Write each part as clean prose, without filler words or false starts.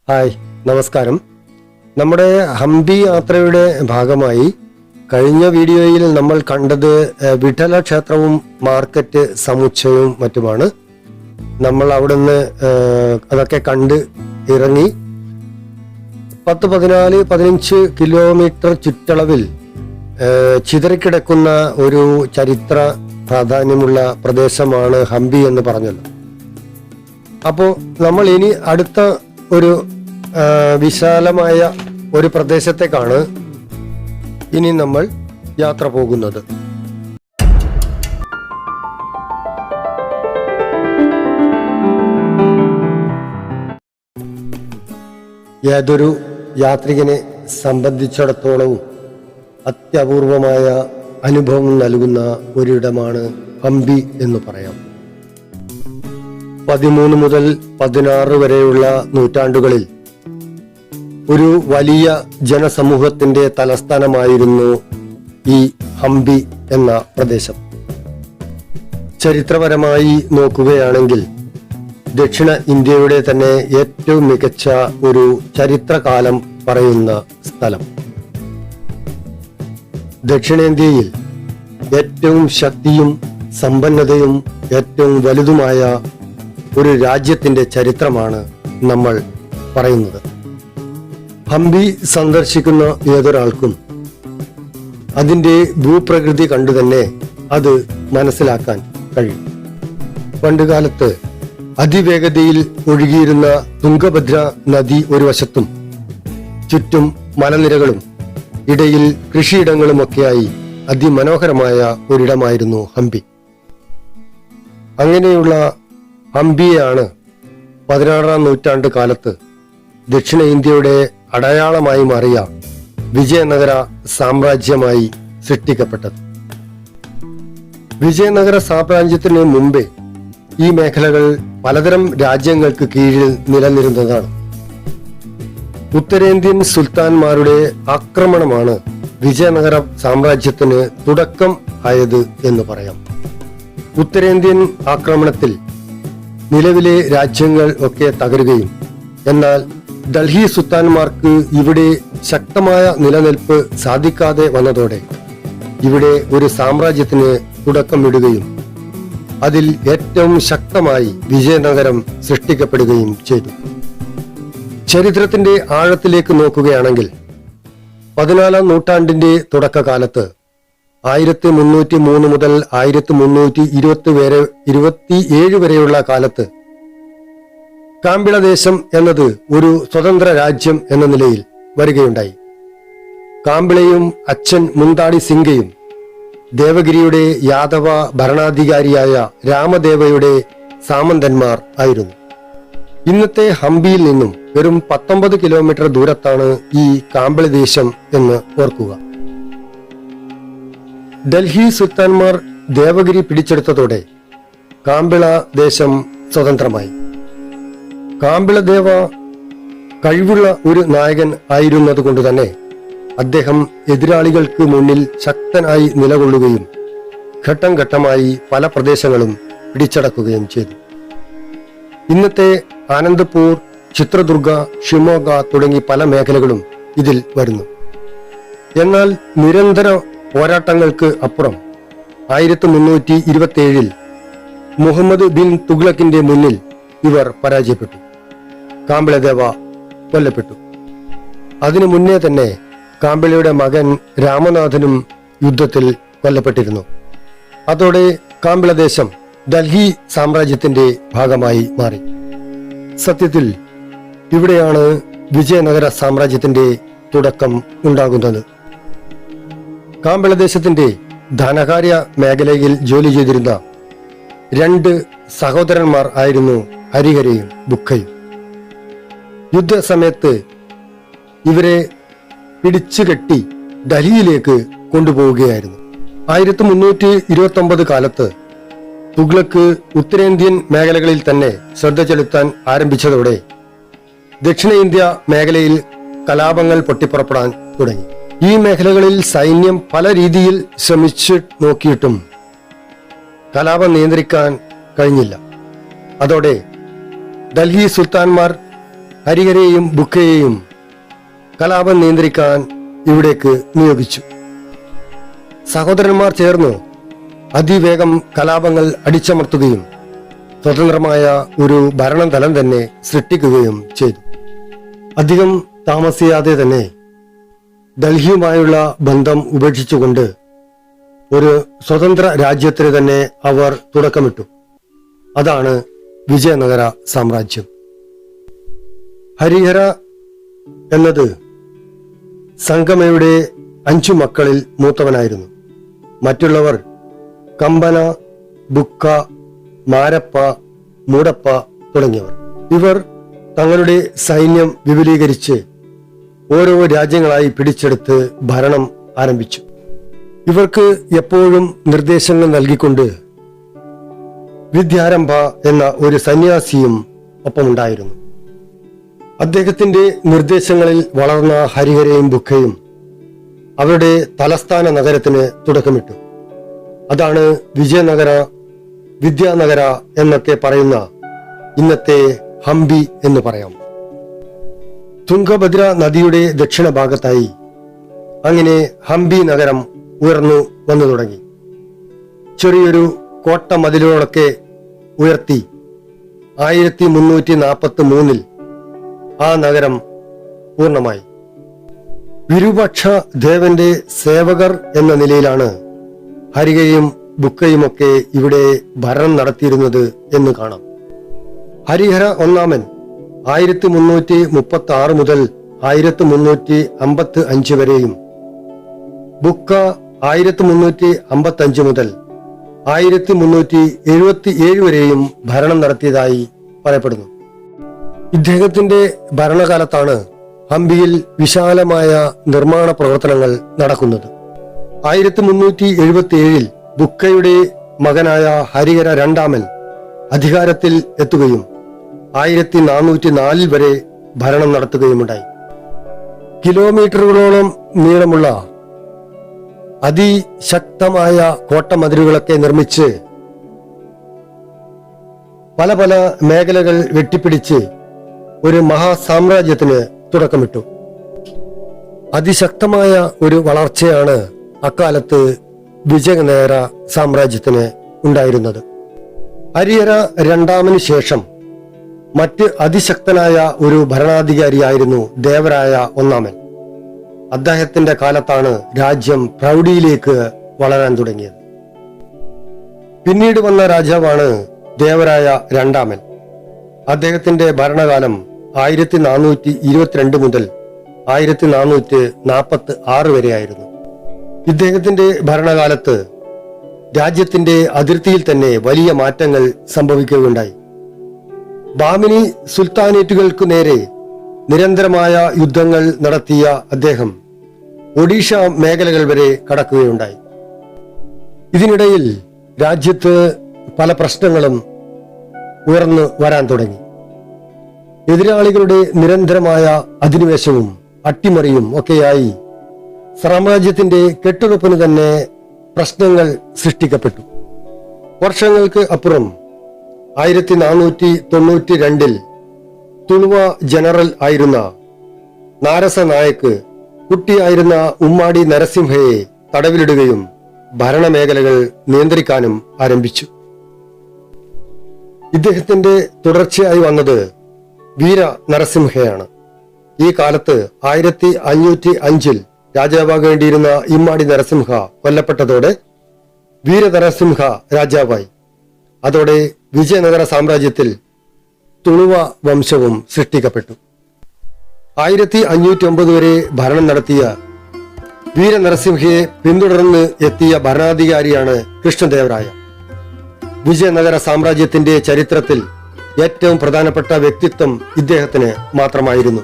Hi, നമസ്കാരം. നമ്മുടെ ഹംപി യാത്രയുടെ ഭാഗമായി കഴിഞ്ഞ വീഡിയോയിൽ നമ്മൾ കണ്ടത് വിഠല ക്ഷേത്രവും മാർക്കറ്റ് സമുച്ചയവും മറ്റുമാണ്. നമ്മൾ അവിടുന്ന് അതൊക്കെ കണ്ട് ഇറങ്ങി 10-14-15 കിലോമീറ്റർ ചുറ്റളവിൽ ചിതറിക്കിടക്കുന്ന ഒരു ചരിത്ര പ്രാധാന്യമുള്ള പ്രദേശമാണ് ഹംപി എന്ന് പറഞ്ഞല്ലോ. അപ്പോൾ നമ്മൾ ഇനി അടുത്ത ഒരു വിശാലമായ ഒരു പ്രദേശത്തേക്കാണ് ഇനി നമ്മൾ യാത്ര പോകുന്നത്. ഏതൊരു യാത്രികനെ സംബന്ധിച്ചിടത്തോളവും അത്യപൂർവമായ അനുഭവം നൽകുന്ന ഒരിടമാണ് ഹംപി എന്ന് പറയാം. 13 മുതൽ 16 വരെയുള്ള നൂറ്റാണ്ടുകളിൽ ഒരു വലിയ ജനസമൂഹത്തിന്റെ തലസ്ഥാനമായിരുന്നു ഈ ഹംപി എന്ന പ്രദേശം. ചരിത്രപരമായി നോക്കുകയാണെങ്കിൽ ദക്ഷിണ ഇന്ത്യയുടെ തന്നെ ഏറ്റവും മികച്ച ഒരു ചരിത്രകാലം പറയുന്ന സ്ഥലം. ദക്ഷിണേന്ത്യയിൽ ഏറ്റവും ശക്തിയും സമ്പന്നതയും ഏറ്റവും വലുതുമായ ഒരു രാജ്യത്തിന്റെ ചരിത്രമാണ് നമ്മൾ പറയുന്നത്. ഹംപി സന്ദർശിക്കുന്ന ഏതൊരാൾക്കും അതിന്റെ ഭൂപ്രകൃതി കണ്ടു തന്നെ അത് മനസ്സിലാക്കാൻ കഴിയും. പണ്ടുകാലത്ത് അതിവേഗതയിൽ ഒഴുകിയിരുന്ന തുംഗഭദ്ര നദി ഒരു വശത്തും ചുറ്റും മലനിരകളും ഇടയിൽ കൃഷിയിടങ്ങളുമൊക്കെയായി അതിമനോഹരമായ ഒരിടമായിരുന്നു ഹംപി. അങ്ങനെയുള്ള ഹംപിയെയാണ് 16-ാം നൂറ്റാണ്ട് കാലത്ത് ദക്ഷിണ ഇന്ത്യയുടെ അടയാളമായി മാറിയ വിജയനഗര സാമ്രാജ്യമായി സൃഷ്ടിക്കപ്പെട്ടത്. വിജയനഗര സാമ്രാജ്യത്തിന് മുമ്പേ ഈ മേഖലകൾ പലതരം രാജ്യങ്ങൾക്ക് കീഴിൽ നിലനിന്നിരുന്നതാണ്. ഉത്തരേന്ത്യൻ സുൽത്താൻമാരുടെ ആക്രമണമാണ് വിജയനഗര സാമ്രാജ്യത്തിന് തുടക്കം ആയത് എന്ന് പറയാം. ഉത്തരേന്ത്യൻ ആക്രമണത്തിൽ നിലവിലെ രാജ്യങ്ങൾ ഒക്കെ തകരുകയും എന്നാൽ ഡൽഹി സുൽത്താൻമാർക്ക് ഇവിടെ ശക്തമായ നിലനിൽപ്പ് സാധിക്കാതെ വന്നതോടെ ഇവിടെ ഒരു സാമ്രാജ്യത്തിന് തുടക്കമിടുകയും അതിൽ ഏറ്റവും ശക്തമായി വിജയനഗരം സൃഷ്ടിക്കപ്പെടുകയും ചെയ്തു. ചരിത്രത്തിന്റെ ആഴത്തിലേക്ക് നോക്കുകയാണെങ്കിൽ 14-ാം നൂറ്റാണ്ടിന്റെ തുടക്കകാലത്ത് 1303 മുതൽ 1327 വരെയുള്ള കാലത്ത് കാമ്പിളദേശം എന്നത് ഒരു സ്വതന്ത്ര രാജ്യം എന്ന നിലയിൽ വരികയുണ്ടായി. കാമ്പിളയും അച്ഛൻ മുന്താടി സിംഗയും ദേവഗിരിയുടെ യാദവ ഭരണാധികാരിയായ രാമദേവയുടെ സാമന്തന്മാർ ആയിരുന്നു. ഇന്നത്തെ ഹംപിയിൽ നിന്നും വെറും 19 കിലോമീറ്റർ ദൂരത്താണ് ഈ കാമ്പിളദേശം എന്ന് ഓർക്കുക. ഡൽഹി സുൽത്താൻമാർ ദേവഗിരി പിടിച്ചെടുത്തതോടെ കാമ്പിള ദേശം സ്വതന്ത്രമായി. കാമ്പിളദേവ കഴിവുള്ള ഒരു നായകൻ ആയിരുന്നതുകൊണ്ട് തന്നെ അദ്ദേഹം എതിരാളികൾക്ക് മുന്നിൽ ശക്തനായി നിലകൊള്ളുകയും ഘട്ടം ഘട്ടമായി പല പ്രദേശങ്ങളും പിടിച്ചടക്കുകയും ചെയ്തു. ഇന്നത്തെ ആനന്ദപൂർ, ചിത്രദുർഗ, ഷിമോഗ തുടങ്ങി പല മേഖലകളും ഇതിൽ വരുന്നു. എന്നാൽ നിരന്തര പോരാട്ടങ്ങൾക്ക് അപ്പുറം 1327 മുഹമ്മദ് ബിൻ തുഗ്ലക്കിന്റെ മുന്നിൽ ഇവർ പരാജയപ്പെട്ടു. കാമ്പിളദേവ കൊല്ലപ്പെട്ടു. അതിനു മുന്നേ തന്നെ കാമ്പിളയുടെ മകൻ രാമനാഥനും യുദ്ധത്തിൽ കൊല്ലപ്പെട്ടിരുന്നു. അതോടെ കാമ്പിളദേശം ഡൽഹി സാമ്രാജ്യത്തിന്റെ ഭാഗമായി മാറി. സത്യത്തിൽ ഇവിടെയാണ് വിജയനഗര സാമ്രാജ്യത്തിന്റെ തുടക്കം ഉണ്ടാകുന്നത്. കാമ്പിളദേശത്തിന്റെ ധനകാര്യ മേഖലയിൽ ജോലി ചെയ്തിരുന്ന 2 സഹോദരന്മാർ ആയിരുന്നു ഹരിഹരയും ബുക്കയും. യുദ്ധസമയത്ത് ഇവരെ പിടിച്ചുകെട്ടി ഡൽഹിയിലേക്ക് കൊണ്ടുപോവുകയായിരുന്നു. 1329 കാലത്ത് തുഗ്ലക്ക് ഉത്തരേന്ത്യൻ മേഖലകളിൽ തന്നെ ശ്രദ്ധ ചെലുത്താൻ ആരംഭിച്ചതോടെ ദക്ഷിണേന്ത്യ മേഖലയിൽ കലാപങ്ങൾ പൊട്ടിപ്പുറപ്പെടാൻ തുടങ്ങി. ഈ മേഖലകളിൽ സൈന്യം പല രീതിയിൽ ശ്രമിച്ചു നോക്കിയിട്ടും കലാപം നിയന്ത്രിക്കാൻ കഴിഞ്ഞില്ല. അതോടെ ഡൽഹി സുൽത്താൻമാർ ഹരിഹരെയും ബുക്കയെയും കലാപം നിയന്ത്രിക്കാൻ ഇവിടേക്ക് നിയോഗിച്ചു. സഹോദരന്മാർ ചേർന്ന് അതിവേഗം കലാപങ്ങൾ അടിച്ചമർത്തുകയും സ്വതന്ത്രമായ ഒരു ഭരണതലം തന്നെ സൃഷ്ടിക്കുകയും ചെയ്തു. അധികം താമസിയാതെ തന്നെ ഡൽഹിയുമായുള്ള ബന്ധം ഉപേക്ഷിച്ചുകൊണ്ട് ഒരു സ്വതന്ത്ര രാജ്യത്തിന് തന്നെ അവർ തുടക്കമിട്ടു. അതാണ് വിജയനഗര സാമ്രാജ്യം. ഹരിഹര എന്നത് സംഗമയുടെ 5 മക്കളിൽ മൂത്തവനായിരുന്നു. മറ്റുള്ളവർ കമ്പന, ബുക്ക, മാരപ്പ, മൂടപ്പ തുടങ്ങിയവർ. ഇവർ തങ്ങളുടെ സൈന്യം വിപുലീകരിച്ച് ഓരോ രാജ്യങ്ങളായി പിടിച്ചെടുത്ത് ഭരണം ആരംഭിച്ചു. ഇവർക്ക് എപ്പോഴും നിർദ്ദേശങ്ങൾ നൽകിക്കൊണ്ട് വിദ്യാരംഭ എന്ന ഒരു സന്യാസിയും ഒപ്പമുണ്ടായിരുന്നു. അദ്ദേഹത്തിന്റെ നിർദ്ദേശങ്ങളിൽ വളർന്ന ഹരിഹരയും ബുക്കയും അവരുടെ തലസ്ഥാന നഗരത്തിന് തുടക്കമിട്ടു. അതാണ് വിജയനഗര, വിദ്യാനഗര എന്നൊക്കെ പറയുന്ന ഇന്നത്തെ ഹംപി എന്ന് പറയാം. തുംഗഭദ്ര നദിയുടെ ദക്ഷിണ ഭാഗത്തായി അങ്ങനെ ഹംപി നഗരം ഉയർന്നു വന്നു തുടങ്ങി. ചെറിയൊരു കോട്ട മതിലുകളൊക്കെ ഉയർത്തി 1343 ആ നഗരം പൂർണ്ണമായി. വിരൂപാക്ഷ ദേവന്റെ സേവകർ എന്ന നിലയിലാണ് ഹരിഹയും ബുക്കയുമൊക്കെ ഇവിടെ ഭരണം നടത്തിയിരുന്നത് എന്ന് കാണാം. ഹരിഹര ഒന്നാമൻ 1336 മുതൽ 1355 വരെയും ബുക്ക 1355 മുതൽ 1377 വരെയും ഭരണം നടത്തിയതായി പറയപ്പെടുന്നു. ഇദ്ദേഹത്തിന്റെ ഭരണകാലത്താണ് ഹംപിയിൽ വിശാലമായ നിർമ്മാണ പ്രവർത്തനങ്ങൾ നടക്കുന്നത്. 1377 ബുക്കയുടെ മകനായ ഹരിഹര രണ്ടാമൻ അധികാരത്തിൽ എത്തുകയും 1404 വരെ ഭരണം നടത്തുകയുമുണ്ടായി. കിലോമീറ്ററുകളോളം നീളമുള്ള അതിശക്തമായ കോട്ടമതിലുകളൊക്കെ നിർമ്മിച്ച് പല പല മേഖലകൾ വെട്ടിപ്പിടിച്ച് ഒരു മഹാസാമ്രാജ്യത്തിന് തുടക്കമിട്ടു. അതിശക്തമായ ഒരു വളർച്ചയാണ് അക്കാലത്ത് വിജയനഗര സാമ്രാജ്യത്തിന് ഉണ്ടായിരുന്നത്. ഹരിഹര രണ്ടാമന് ശേഷം മറ്റ് അതിശക്തനായ ഒരു ഭരണാധികാരിയായിരുന്നു ദേവരായ ഒന്നാമൻ. അദ്ദേഹത്തിന്റെ കാലത്താണ് രാജ്യം പ്രൗഢിയിലേക്ക് വളരാൻ തുടങ്ങിയത്. പിന്നീട് വന്ന രാജാവാണ് ദേവരായ രണ്ടാമൻ. അദ്ദേഹത്തിന്റെ ഭരണകാലം 1422 മുതൽ 1446 വരെയായിരുന്നു. ഇദ്ദേഹത്തിന്റെ ഭരണകാലത്ത് രാജ്യത്തിന്റെ അതിർത്തിയിൽ തന്നെ വലിയ മാറ്റങ്ങൾ സംഭവിക്കുകയുണ്ടായി. ബാമിനി സുൽത്താനേറ്റുകൾക്കു നേരെ നിരന്തരമായ യുദ്ധങ്ങൾ നടത്തിയ അദ്ദേഹം ഒഡീഷ മേഖലകൾ വരെ കടക്കുകയുണ്ടായി. ഇതിനിടയിൽ രാജ്യത്ത് പല പ്രശ്നങ്ങളും ഉയർന്നു വരാൻ തുടങ്ങി. എതിരാളികളുടെ നിരന്തരമായ അധിനിവേശവും അട്ടിമറിയും ഒക്കെയായി സാമ്രാജ്യത്തിന്റെ കെട്ടുറപ്പിന് തന്നെ പ്രശ്നങ്ങൾ സൃഷ്ടിക്കപ്പെട്ടു. വർഷങ്ങൾക്ക് അപ്പുറം 1492 തുളുവ ജനറൽ ആയിരുന്ന നാരസ നായക്ക് കുട്ടിയായിരുന്ന ഉമ്മാടി നരസിംഹയെ തടവിലിടുകയും ഭരണമേഖലകൾ നിയന്ത്രിക്കാനും ആരംഭിച്ചു. ഇദ്ദേഹത്തിന്റെ തുടർച്ചയായി വന്നത് വീര നരസിംഹയാണ്. ഈ കാലത്ത് 1505 രാജാവാകേണ്ടിയിരുന്ന ഇമ്മാടി നരസിംഹ കൊല്ലപ്പെട്ടതോടെ വീര നരസിംഹ രാജാവായി. അതോടെ വിജയനഗര സാമ്രാജ്യത്തിൽ തുളുവ വംശവും സൃഷ്ടിക്കപ്പെട്ടു. 1509 വരെ ഭരണം നടത്തിയ വീര നരസിംഹയെ പിന്തുടർന്ന് എത്തിയ ഭരണാധികാരിയാണ് കൃഷ്ണദേവരായ. വിജയനഗര സാമ്രാജ്യത്തിന്റെ ചരിത്രത്തിൽ ഏറ്റവും പ്രധാനപ്പെട്ട വ്യക്തിത്വം ഇദ്ദേഹത്തിന് മാത്രമായിരുന്നു.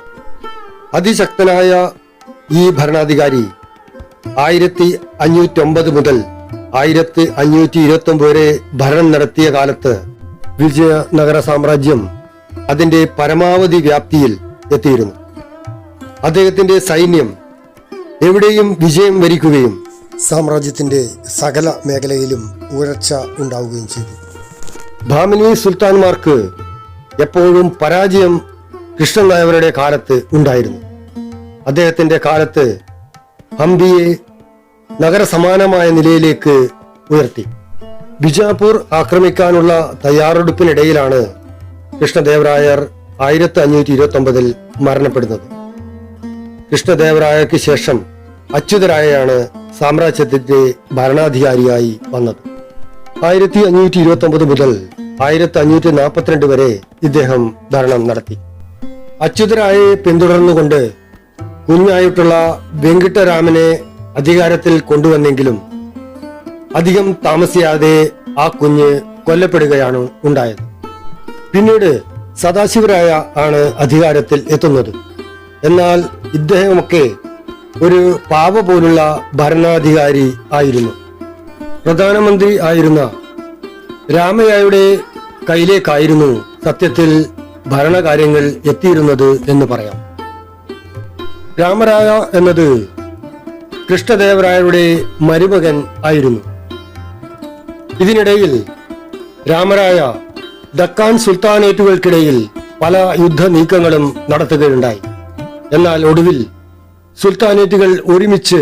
അതിശക്തനായ ഈ ഭരണാധികാരി 1509 മുതൽ 1529 വരെ ഭരണം നടത്തിയ കാലത്ത് വിജയനഗര സാമ്രാജ്യം അതിന്റെ പരമാവധി വ്യാപ്തിയിൽ എത്തിയിരുന്നു. അദ്ദേഹത്തിന്റെ സൈന്യം എവിടെയും വിജയം വരിക്കുകയും സാമ്രാജ്യത്തിന്റെ സകല മേഖലയിലും ഉയർച്ച ഉണ്ടാവുകയും ചെയ്തു. ബാമിനി സുൽത്താൻമാർക്ക് എപ്പോഴും പരാജയം കൃഷ്ണൻ നായരുടെ കാലത്ത് ഉണ്ടായിരുന്നു. അദ്ദേഹത്തിന്റെ കാലത്ത് ഹംപിയെ നഗരസമാനമായ നിലയിലേക്ക് ഉയർത്തി. ബിജാപൂർ ആക്രമിക്കാനുള്ള തയ്യാറെടുപ്പിനിടയിലാണ് കൃഷ്ണദേവരായർ 1529 മരണപ്പെടുന്നത്. കൃഷ്ണദേവരായർക്ക് ശേഷം അച്യുതരായയാണ് സാമ്രാജ്യത്തിന്റെ ഭരണാധികാരിയായി വന്നത്. 1529 മുതൽ 1542 വരെ ഇദ്ദേഹം ഭരണം നടത്തി. അച്യുതരായെ പിന്തുടർന്നുകൊണ്ട് കുഞ്ഞായിട്ടുള്ള വെങ്കിട്ടരാമനെ അധികാരത്തിൽ കൊണ്ടുവന്നെങ്കിലും അധികം താമസിയാതെ ആ കുഞ്ഞ് കൊല്ലപ്പെടുകയാണ് ഉണ്ടായത്. പിന്നീട് സദാശിവരായ ആണ് അധികാരത്തിൽ എത്തുന്നത്. എന്നാൽ ഇദ്ദേഹമൊക്കെ ഒരു പാവ പോലുള്ള ഭരണാധികാരി ആയിരുന്നു. പ്രധാനമന്ത്രി ആയിരുന്ന രാമയ്യയുടെ കയ്യിലേക്കായിരുന്നു സത്യത്തിൽ ഭരണകാര്യങ്ങൾ എത്തിയിരുന്നത് എന്ന് പറയാം. രാമരായ എന്നത് കൃഷ്ണദേവരായരുടെ മരുമകൻ ആയിരുന്നു. ഇതിനിടയിൽ രാമരായ ദക്കാൻ സുൽത്താനേറ്റുകൾക്കിടയിൽ പല യുദ്ധ നീക്കങ്ങളും നടത്തുകയുണ്ടായി. എന്നാൽ ഒടുവിൽ സുൽത്താനേറ്റുകൾ ഒരുമിച്ച്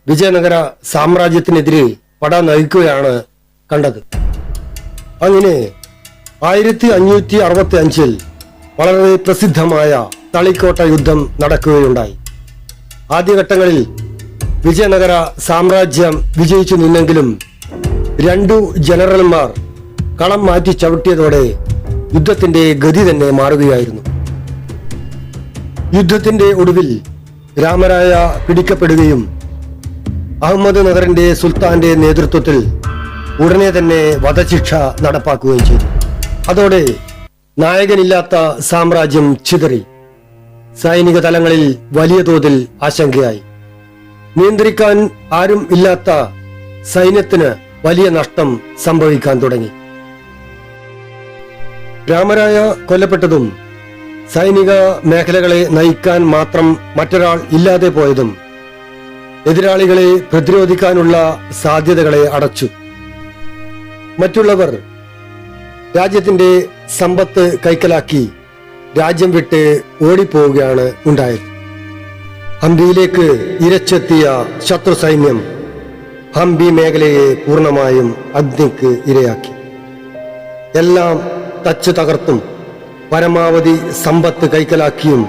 വിജയനഗര സാമ്രാജ്യത്തിനെതിരെ പട നയിക്കുകയാണ് കണ്ടത്. അങ്ങനെ 1565 വളരെ പ്രസിദ്ധമായ തളിക്കോട്ട യുദ്ധം നടക്കുകയുണ്ടായി. ആദ്യഘട്ടങ്ങളിൽ വിജയനഗര സാമ്രാജ്യം വിജയിച്ചു നിന്നെങ്കിലും 2 ജനറൽമാർ കളം മാറ്റി ചവിട്ടിയതോടെ യുദ്ധത്തിന്റെ ഗതി തന്നെ മാറുകയായിരുന്നു. യുദ്ധത്തിന്റെ ഒടുവിൽ രാമരായ പിടിക്കപ്പെടുകയും അഹമ്മദ് നഗറിന്റെ സുൽത്താന്റെ നേതൃത്വത്തിൽ ഉടനെ തന്നെ വധശിക്ഷ നടപ്പാക്കുകയും ചെയ്തു. അതോടെ നായകനില്ലാത്ത സാമ്രാജ്യം ചിതറി. സൈനിക തലങ്ങളിൽ വലിയ തോതിൽ ആശങ്കയായി. നിയന്ത്രിക്കാൻ ആരും ഇല്ലാത്ത സൈന്യത്തിന് വലിയ നഷ്ടം സംഭവിക്കാൻ തുടങ്ങി. രാമരായ കൊല്ലപ്പെട്ടതും സൈനിക മേഖലകളെ നയിക്കാൻ മാത്രം മറ്റൊരാൾ ഇല്ലാതെ പോയതും എതിരാളികളെ പ്രതിരോധിക്കാനുള്ള സാധ്യതകളെ അടച്ചു. മറ്റുള്ളവർ രാജ്യത്തിന്റെ സമ്പത്ത് കൈക്കലാക്കി രാജ്യം വിട്ട് ഓടിപ്പോവുകയാണ് ഉണ്ടായത്. ഹംപിയിലേക്ക് ഇരച്ചെത്തിയ ശത്രു സൈന്യം ഹംപി മേഖലയെ പൂർണ്ണമായും അഗ്നിക്ക് ഇരയാക്കി. എല്ലാം തച്ചു തകർത്തും പരമാവധി സമ്പത്ത് കൈക്കലാക്കിയും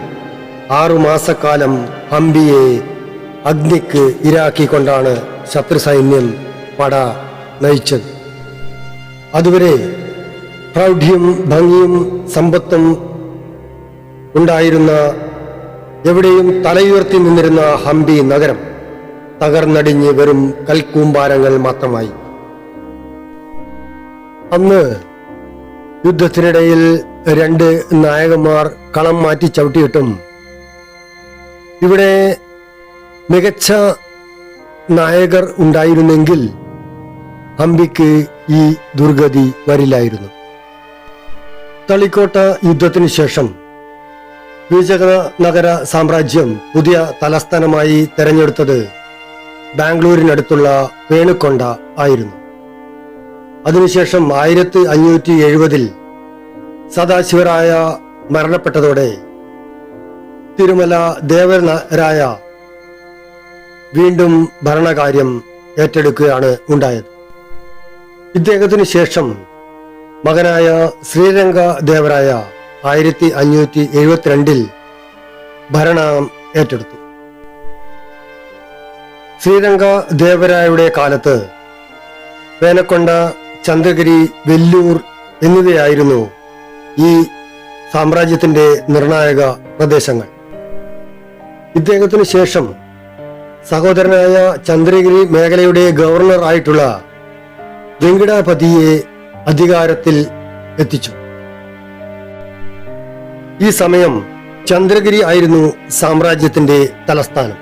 6 മാസക്കാലം ഹംപിയെ അഗ്നിക്ക് ഇരയാക്കിക്കൊണ്ടാണ് ശത്രു സൈന്യം പട നയിച്ചത്. അതുവരെ പ്രൗഢിയും ഭംഗിയും സമ്പത്തും ഉണ്ടായിരുന്ന, എവിടെയും തലയുയർത്തി നിന്നിരുന്ന ഹംപി നഗരം തകർന്നടിഞ്ഞ് വെറും കൽക്കൂമ്പാരങ്ങൾ മാത്രമായി. അന്ന് യുദ്ധത്തിനിടയിൽ 2 നായകന്മാർ കളം മാറ്റി ചവിട്ടിയിട്ടും ഇവിടെ മികച്ച നായകർ ഉണ്ടായിരുന്നെങ്കിൽ ഹംപിക്ക് ഈ ദുർഗതി വരില്ലായിരുന്നു. തളിക്കോട്ട യുദ്ധത്തിന് ശേഷം വിജയനഗര സാമ്രാജ്യം പുതിയ തലസ്ഥാനമായി തെരഞ്ഞെടുത്തത് ബാംഗ്ലൂരിനടുത്തുള്ള പേണുക്കൊണ്ട ആയിരുന്നു. അതിനുശേഷം 1570 സദാശിവരായ മരണപ്പെട്ടതോടെ തിരുമല ദേവരായ വീണ്ടും ഭരണകാര്യം ഏറ്റെടുക്കുകയാണ് ഉണ്ടായത്. ഇദ്ദേഹത്തിന് ശേഷം മകനായ ശ്രീരംഗ ദേവരായ 1572 ഭരണം ഏറ്റെടുത്തു. ശ്രീരംഗ ദേവരായയുടെ കാലത്ത് പേനക്കൊണ്ട, ചന്ദ്രഗിരി, വെല്ലൂർ എന്നിവയായിരുന്നു ഈ സാമ്രാജ്യത്തിന്റെ നിർണായക പ്രദേശങ്ങൾ. ഇദ്ദേഹത്തിന് ശേഷം സഹോദരനായ ചന്ദ്രഗിരി മേഖലയുടെ ഗവർണർ ആയിട്ടുള്ള വെങ്കിടാപതിയെ അധികാരത്തിൽ എത്തിച്ചു. ഈ സമയം ചന്ദ്രഗിരി ആയിരുന്നു സാമ്രാജ്യത്തിന്റെ തലസ്ഥാനം.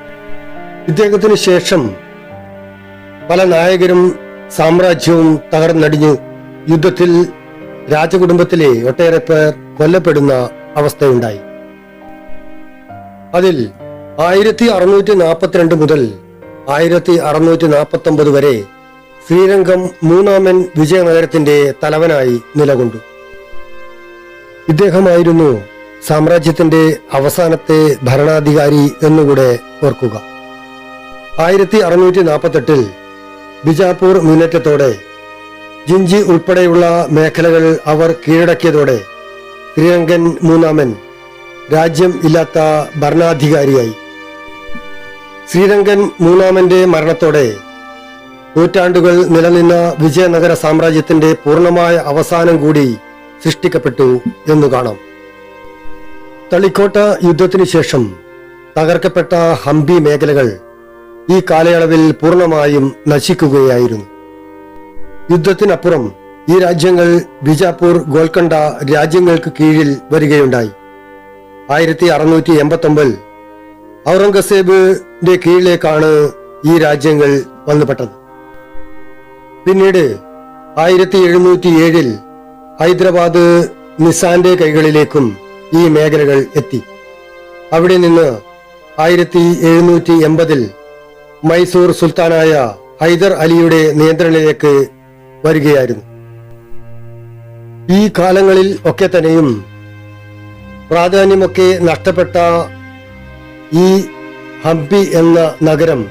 ഇദ്ദേഹത്തിന് ശേഷം പല നായകരും സാമ്രാജ്യവും തകർന്നടിഞ്ഞു. യുദ്ധത്തിൽ രാജകുടുംബത്തിലെ ഒട്ടേറെ പേർ കൊല്ലപ്പെടുന്ന അവസ്ഥയുണ്ടായി. അതിൽ 1642 മുതൽ 1649 വരെ ശ്രീരംഗം മൂന്നാമൻ വിജയനഗരത്തിന്റെ തലവനായി നിലകൊണ്ടു. ഇദ്ദേഹമായിരുന്നു സാമ്രാജ്യത്തിന്റെ അവസാനത്തെ ഭരണാധികാരി എന്നുകൂടെ ഓർക്കുക. 1648 ബിജാപൂർ മുന്നേറ്റത്തോടെ ജിഞ്ചി ഉൾപ്പെടെയുള്ള മേഖലകൾ അവർ കീഴടക്കിയതോടെ ശ്രീരംഗൻ മൂന്നാമൻ രാജ്യം ഇല്ലാത്ത ഭരണാധികാരിയായി. ശ്രീരംഗൻ മൂന്നാമന്റെ മരണത്തോടെ നൂറ്റാണ്ടുകൾ നിലനിന്ന വിജയനഗര സാമ്രാജ്യത്തിന്റെ പൂർണ്ണമായ അവസാനം കൂടി സൃഷ്ടിക്കപ്പെട്ടു എന്നു കാണാം. തളിക്കോട്ട യുദ്ധത്തിനു ശേഷം തകർക്കപ്പെട്ട ഹംപി മേഖലകൾ ഈ കാലയളവിൽ പൂർണ്ണമായും നശിക്കുകയായിരുന്നു. യുദ്ധത്തിനപ്പുറം ഈ രാജ്യങ്ങൾ ബിജാപൂർ, ഗോൽക്കൊണ്ട രാജ്യങ്ങൾക്ക് കീഴിൽ വരികയുണ്ടായി. 1689 ഔറംഗസേബിന്റെ കീഴിലേക്കാണ് ഈ രാജ്യങ്ങൾ വന്നുപെട്ടത്. പിന്നീട് 1707 ഹൈദരാബാദ് നിസാന്റെ കൈകളിലേക്കും ഈ മേഖലകൾ എത്തി. അവിടെ നിന്ന് 1780 മൈസൂർ സുൽത്താനായ ഹൈദർ അലിയുടെ നിയന്ത്രണത്തിലേക്ക് വരികയായിരുന്നു. ഈ കാലങ്ങളിൽ ഒക്കെ തന്നെയും പ്രാധാന്യമൊക്കെ നഷ്ടപ്പെട്ട ഈ ഹംപി എന്ന നഗരം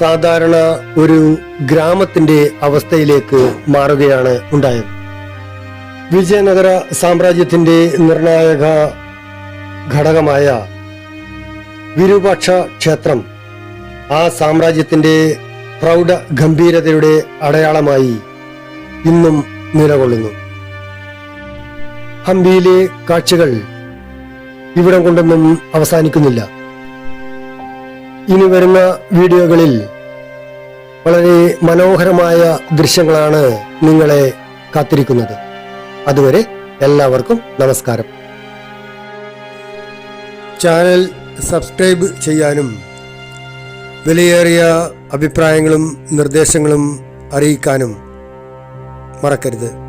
സാധാരണ ഒരു ഗ്രാമത്തിന്റെ അവസ്ഥയിലേക്ക് മാറുകയാണ് ഉണ്ടായത്. വിജയനഗര സാമ്രാജ്യത്തിന്റെ നിർണായക ഘടകമായ വിരൂപാക്ഷ ക്ഷേത്രം ആ സാമ്രാജ്യത്തിന്റെ പ്രൗഢ ഗംഭീരതയുടെ അടയാളമായി ഇന്നും നിലകൊള്ളുന്നു. ഹംപിയിലെ കാഴ്ചകൾ ഇവിടം കൊണ്ടൊന്നും അവസാനിക്കുന്നില്ല. ഇനി വരുന്ന വീഡിയോകളിൽ വളരെ മനോഹരമായ ദൃശ്യങ്ങളാണ് നിങ്ങളെ കാത്തിരിക്കുന്നത്. അതുവരെ എല്ലാവർക്കും നമസ്കാരം. ചാനൽ സബ്സ്ക്രൈബ് ചെയ്യാനും വിലയേറിയ അഭിപ്രായങ്ങളും നിർദ്ദേശങ്ങളും അറിയിക്കാനും മറക്കരുത്.